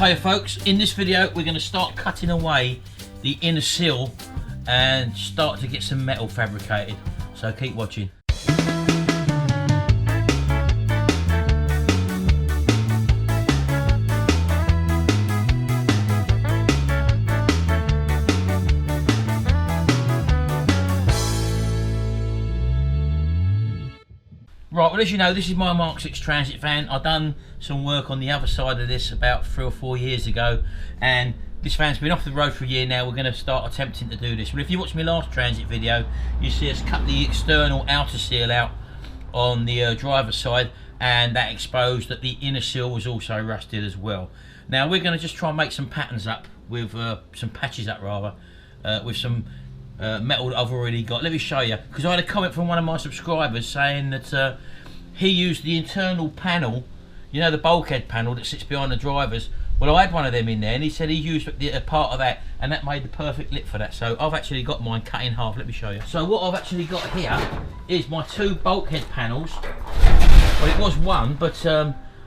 Hey folks, in this video we're going to start cutting away the inner sill and start to get some metal fabricated, so keep watching. Right, well, as you know, this is my Mk6 transit van. I've done some work on the other side of this about 3 or 4 years ago, and this van's been off the road for a year now. We're going to start attempting to do this. Well, if you watched my last transit video, you see us cut the external outer seal out on the driver's side, and that exposed that the inner seal was also rusted as well. Now we're going to just try and make some patterns up with some patches up rather, with some metal that I've already got. Let me show you, because I had a comment from one of my subscribers saying that he used the internal panel, you know, the bulkhead panel that sits behind the drivers. Well, I had one of them in there, and he said he used a part of that, and that made the perfect lip for that. So I've actually got mine cut in half. Let me show you. So what I've actually got here is my 2 bulkhead panels. Well, it was one, but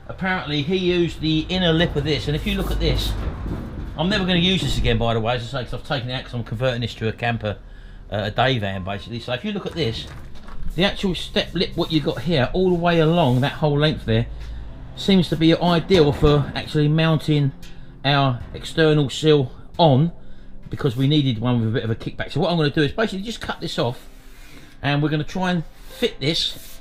apparently he used the inner lip of this, and if you look at this, I'm never going to use this again, by the way, as I say, because I've taken it out because I'm converting this to a camper, a day van basically. So if you look at this, the actual step lip, what you got here, all the way along that whole length there, seems to be ideal for actually mounting our external sill on, because we needed one with a bit of a kickback. So what I'm going to do is basically just cut this off, and we're going to try and fit this,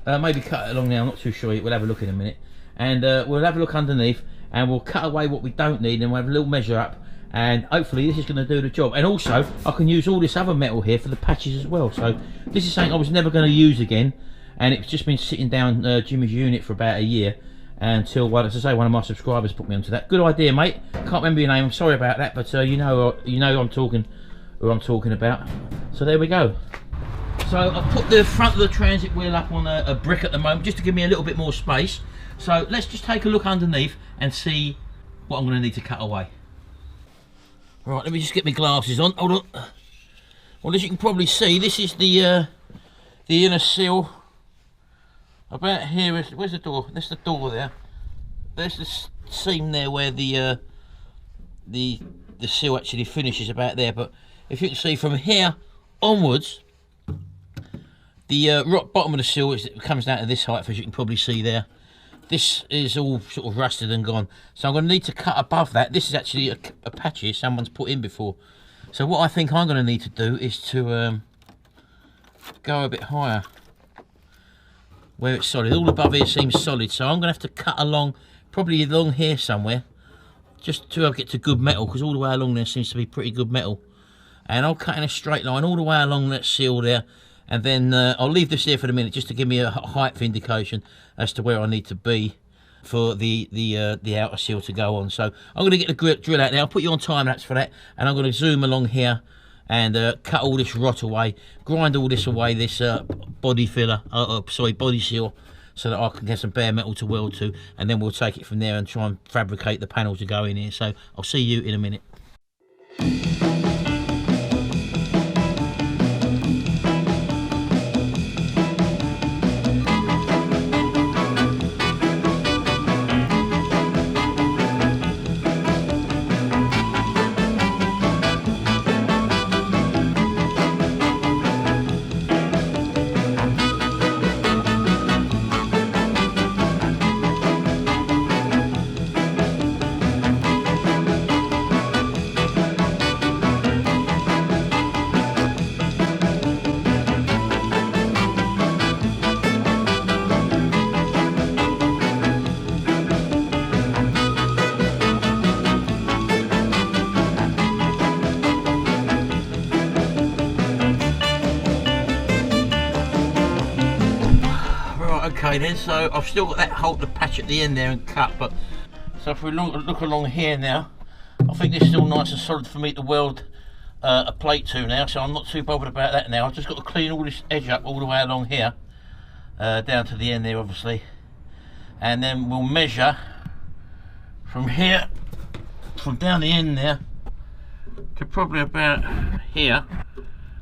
maybe cut it along now, I'm not too sure yet, we'll have a look in a minute, and we'll have a look underneath, and we'll cut away what we don't need, and we'll have a little measure up, and hopefully this is going to do the job. And also I can use all this other metal here for the patches as well. So this is something I was never going to use again, and it's just been sitting down Jimmy's unit for about a year until, well, as I say, one of my subscribers put me onto that. Good idea, mate. Can't remember your name, I'm sorry about that, but you know who I'm talking about. So there we go. So I've put the front of the transit wheel up on a brick at the moment, just to give me a little bit more space. So let's just take a look underneath and see what I'm going to need to cut away. Right, let me just get my glasses on. Hold on. Well, as you can probably see, this is the inner seal. About here, where's the door? There's the door there. There's the seam there where the seal actually finishes, about there. But if you can see from here onwards, the rock bottom of the seal comes down to this height, as you can probably see there. This is all sort of rusted and gone, so I'm going to need to cut above that. This is actually a patch here someone's put in before. So what I think I'm going to need to do is to go a bit higher where it's solid. All above here seems solid, so I'm going to have to cut along, probably along here somewhere, just to get to good metal, because all the way along there seems to be pretty good metal. And I'll cut in a straight line all the way along that seal there. And then I'll leave this here for the minute, just to give me a height indication as to where I need to be for the outer seal to go on. So I'm going to get the drill out now. I'll put you on time lapse for that, and I'm going to zoom along here and cut all this rot away, grind all this away, this body filler, body seal, so that I can get some bare metal to weld to, and then we'll take it from there and try and fabricate the panels to go in here. So I'll see you in a minute. Okay then, so I've still got that hole to patch at the end there and cut, but so if we look along here now, I think this is all nice and solid for me to weld a plate to now, so I'm not too bothered about that now. I've just got to clean all this edge up all the way along here, down to the end there obviously, and then we'll measure from here, from down the end there to probably about here.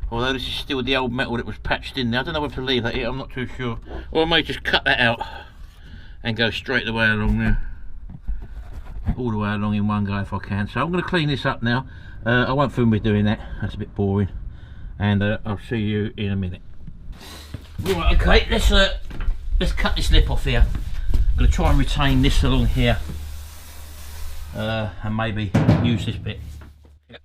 Although this is still the old metal that was patched in there. I don't know whether to leave that here, I'm not too sure. Or I may just cut that out and go straight the way along there. all the way along in one go if I can. So I'm going to clean this up now. I won't film me doing that, that's a bit boring, and I'll see you in a minute. Right, okay, let's cut this lip off here. I'm going to try and retain this along here, and maybe use this bit. Yep.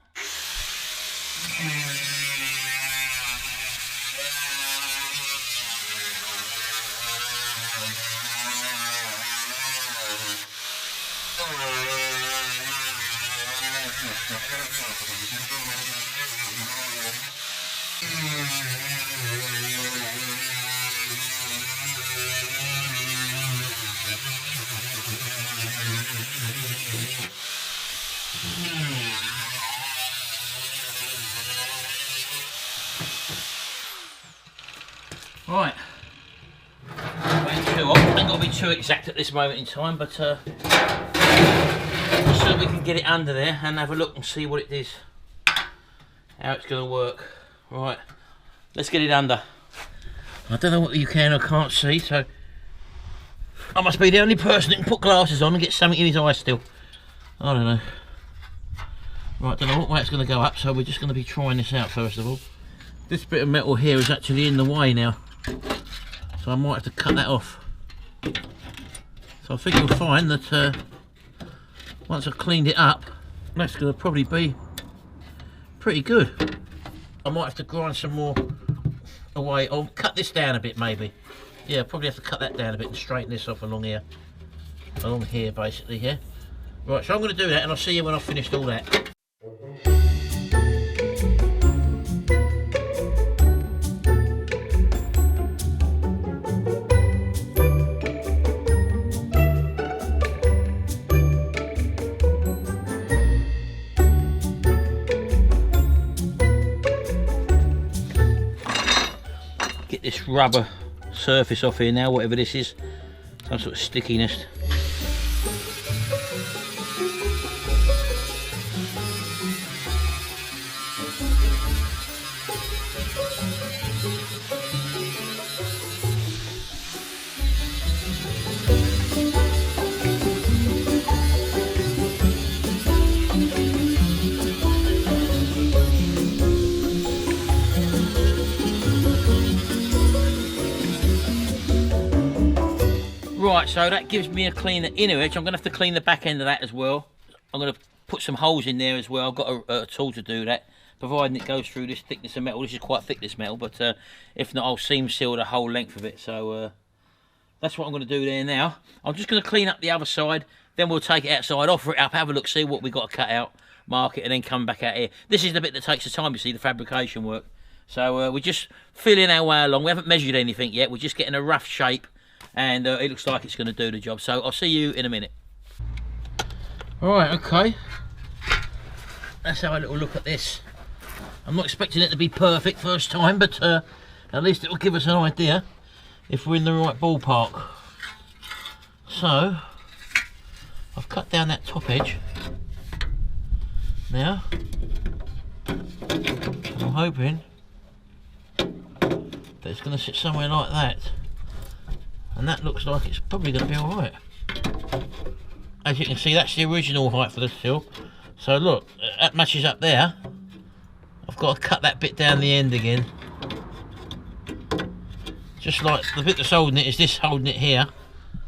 Right, I ain't got to be too exact at this moment in time, but just so we can get it under there and have a look and see what it is, how it's going to work. Right, let's get it under. I don't know what you can or can't see, so I must be the only person that can put glasses on and get something in his eye still. I don't know. Right, don't know what way it's going to go up, so we're just going to be trying this out first of all. This bit of metal here is actually in the way now, so I might have to cut that off. So I think you'll find that once I've cleaned it up, that's going to probably be pretty good. I might have to grind some more away, or cut this down a bit maybe. Yeah, probably have to cut that down a bit and straighten this off along here. Along here basically, here. Right, so I'm going to do that and I'll see you when I've finished all that. Get this rubber surface off here now, whatever this is, some sort of stickiness. Right, so that gives me a cleaner inner edge. I'm going to have to clean the back end of that as well. I'm going to put some holes in there as well. I've got a tool to do that, providing it goes through this thickness of metal. This is quite thick, this metal, but if not, I'll seam seal the whole length of it. So that's what I'm going to do there now. I'm just going to clean up the other side, then we'll take it outside, offer it up, have a look, see what we've got to cut out, mark it, and then come back out here. This is the bit that takes the time, you see, the fabrication work. So we're just feeling our way along. We haven't measured anything yet. We're just getting a rough shape, and it looks like it's going to do the job. So I'll see you in a minute. Alright, okay. Let's have a little look at this. I'm not expecting it to be perfect first time, but at least it will give us an idea if we're in the right ballpark. So I've cut down that top edge now. I'm hoping that it's going to sit somewhere like that, and that looks like it's probably going to be alright. As you can see, that's the original height for the sill. So look, that matches up there. I've got to cut that bit down the end again. Just like the bit that's holding it is this holding it here,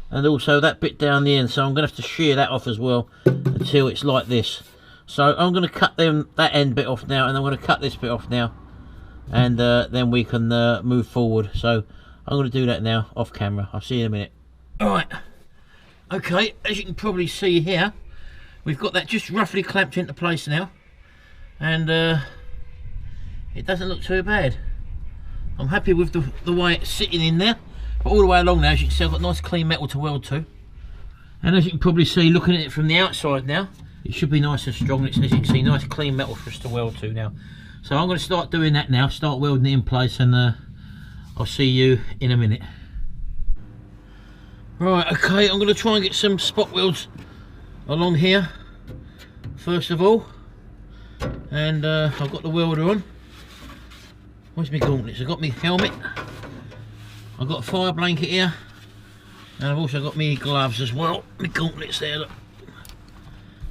and also that bit down the end. So I'm going to have to shear that off as well until it's like this. So I'm going to cut that end bit off now, and I'm going to cut this bit off now, and then we can move forward. So I'm going to do that now off camera. I'll see you in a minute. Alright, okay, as you can probably see here, we've got that just roughly clamped into place now, and it doesn't look too bad. I'm happy with the way it's sitting in there, but all the way along now, as you can see, I've got nice clean metal to weld to, and as you can probably see, looking at it from the outside now, it should be nice and strong. It's, as you can see, nice clean metal for us to weld to now. So I'm going to start doing that now, start welding it in place, and I'll see you in a minute. Right, okay, I'm going to try and get some spot welds along here first of all, and I've got the welder on. Where's my gauntlets? I've got my helmet, I've got a fire blanket here, and I've also got my gloves as well. My gauntlets there, look.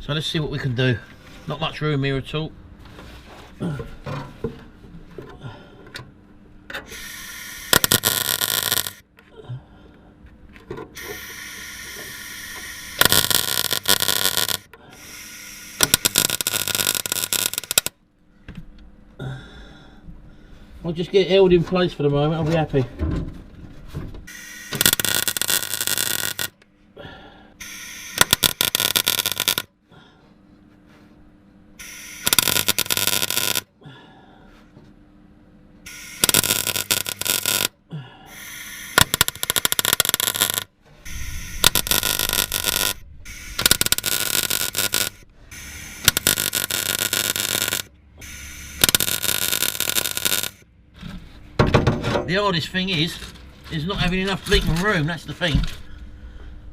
So let's see what we can do. Not much room here at all. I'll just get it held in place for the moment, I'll be happy. The hardest thing is not having enough bleaking room, that's the thing.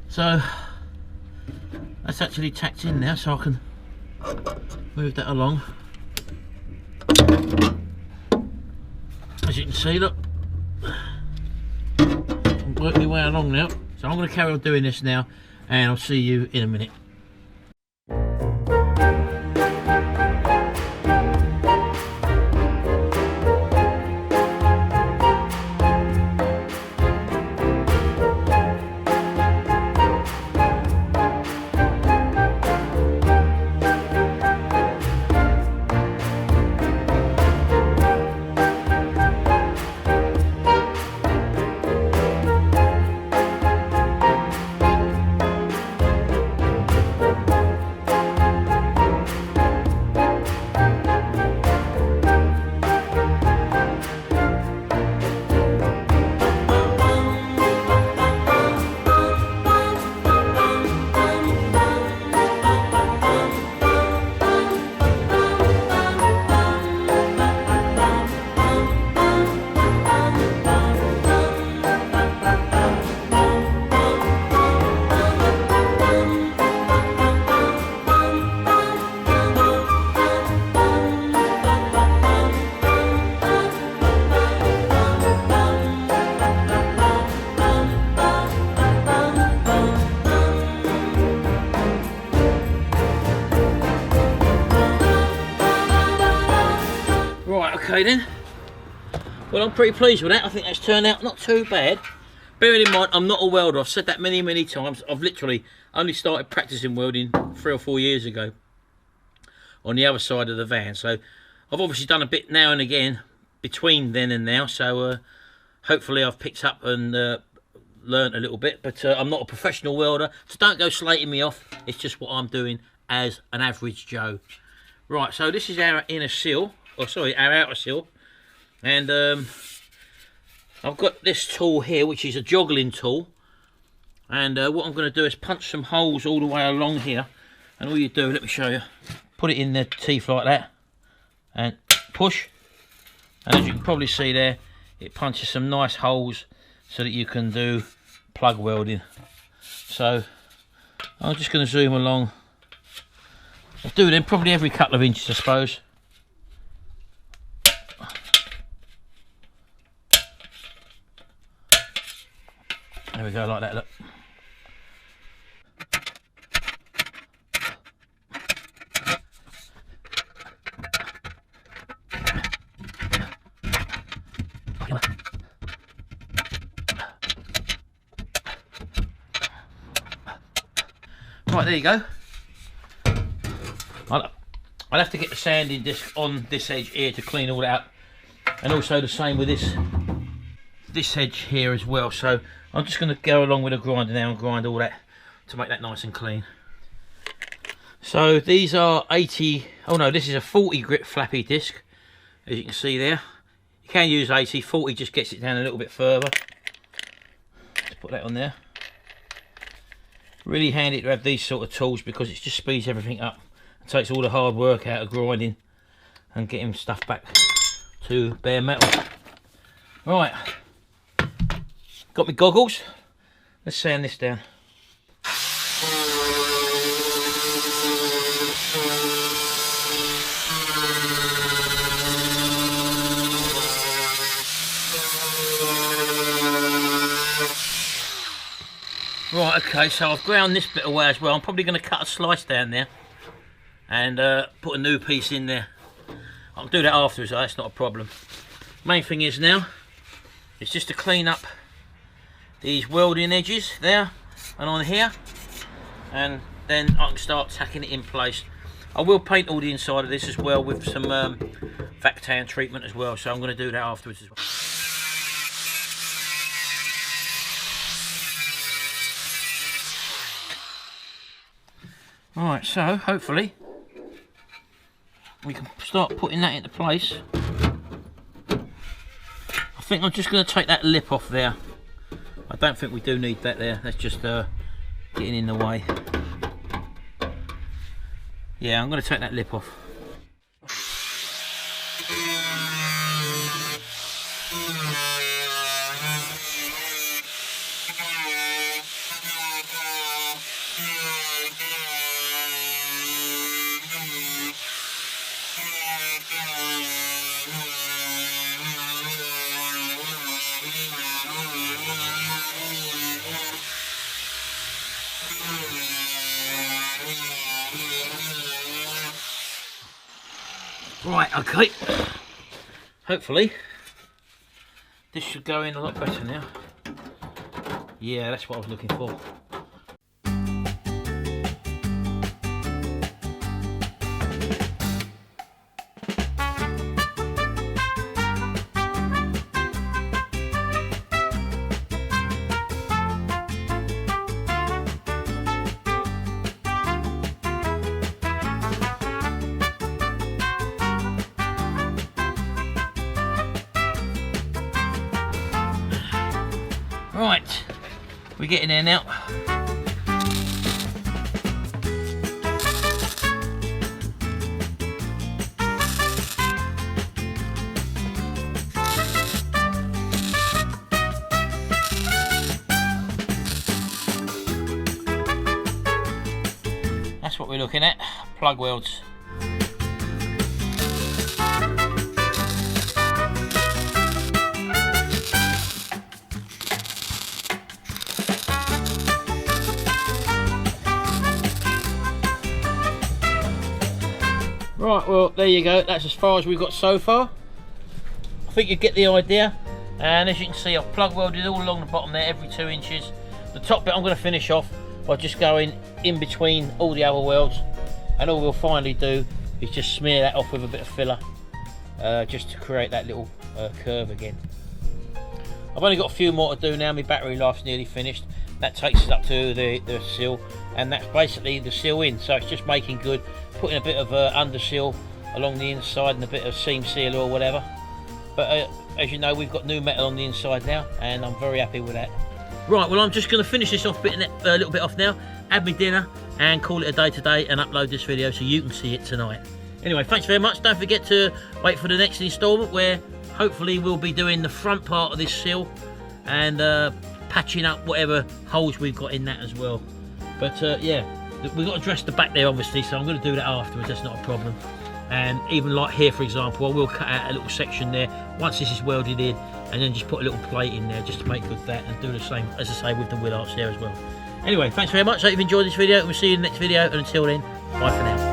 So that's actually tacked in now, so I can move that along. As you can see, look, I'm working my way along now. So I'm going to carry on doing this now, and I'll see you in a minute. Okay then, well I'm pretty pleased with that. I think that's turned out not too bad. Bearing in mind I'm not a welder, I've said that many times. I've literally only started practicing welding 3 or 4 years ago on the other side of the van, so I've obviously done a bit now and again between then and now, so hopefully I've picked up and learned a little bit, but I'm not a professional welder, so don't go slating me off. It's just what I'm doing as an average Joe. Right, so this is our inner sill, or sorry, our outer sill, and I've got this tool here, which is a joggling tool, and what I'm going to do is punch some holes all the way along here, and all you do, let me show you, put it in the teeth like that, and push, and as you can probably see there, it punches some nice holes so that you can do plug welding. So I'm just going to zoom along. I'll do them probably every couple of inches, I suppose. There we go, like that, look. Right, there you go. I'll have to get the sanding disc on this edge here to clean all that up, and also the same with this edge here as well. So I'm just going to go along with a grinder now and grind all that to make that nice and clean. So these are 80, oh no, this is a 40 grit flappy disc, as you can see there. You can use 80, 40 just gets it down a little bit further. Let's put that on there. Really handy to have these sort of tools because it just speeds everything up. It takes all the hard work out of grinding and getting stuff back to bare metal. Right, got my goggles. Let's sand this down. Right, okay, so I've ground this bit away as well. I'm probably going to cut a slice down there and put a new piece in there. I'll do that afterwards, so that's not a problem. Main thing is now, it's just to clean up these welding edges there and on here, and then I can start tacking it in place. I will paint all the inside of this as well with some Fabricating treatment as well, so I'm going to do that afterwards as well. Right, so hopefully we can start putting that into place. I think I'm just going to take that lip off there. I don't think we do need that there. That's just getting in the way. Yeah, I'm going to take that lip off. Right, okay. Hopefully this should go in a lot better now. Yeah, that's what I was looking for. Right, we're getting there now. That's what we're looking at, plug welds. Right, well there you go, that's as far as we've got so far. I think you get the idea, and as you can see I've plug welded all along the bottom there, every 2 inches. The top bit I'm going to finish off by just going in between all the other welds, and all we'll finally do is just smear that off with a bit of filler, just to create that little curve again. I've only got a few more to do now, my battery life's nearly finished. That takes us up to the sill, and that's basically the sill in, so it's just making good, putting a bit of under seal along the inside and a bit of seam seal or whatever. But as you know, we've got new metal on the inside now, and I'm very happy with that. Right, well I'm just going to finish this off a little bit off now, have me dinner and call it a day today, and upload this video so you can see it tonight. Anyway, thanks very much. Don't forget to wait for the next instalment, where hopefully we'll be doing the front part of this sill and patching up whatever holes we've got in that as well. But yeah, we've got to dress the back there obviously, so I'm going to do that afterwards, that's not a problem. And even like here for example, I will cut out a little section there once this is welded in, and then just put a little plate in there just to make good that, and do the same as I say with the wheel arch there as well. Anyway, thanks very much, I hope you've enjoyed this video, and we'll see you in the next video, and until then, bye for now.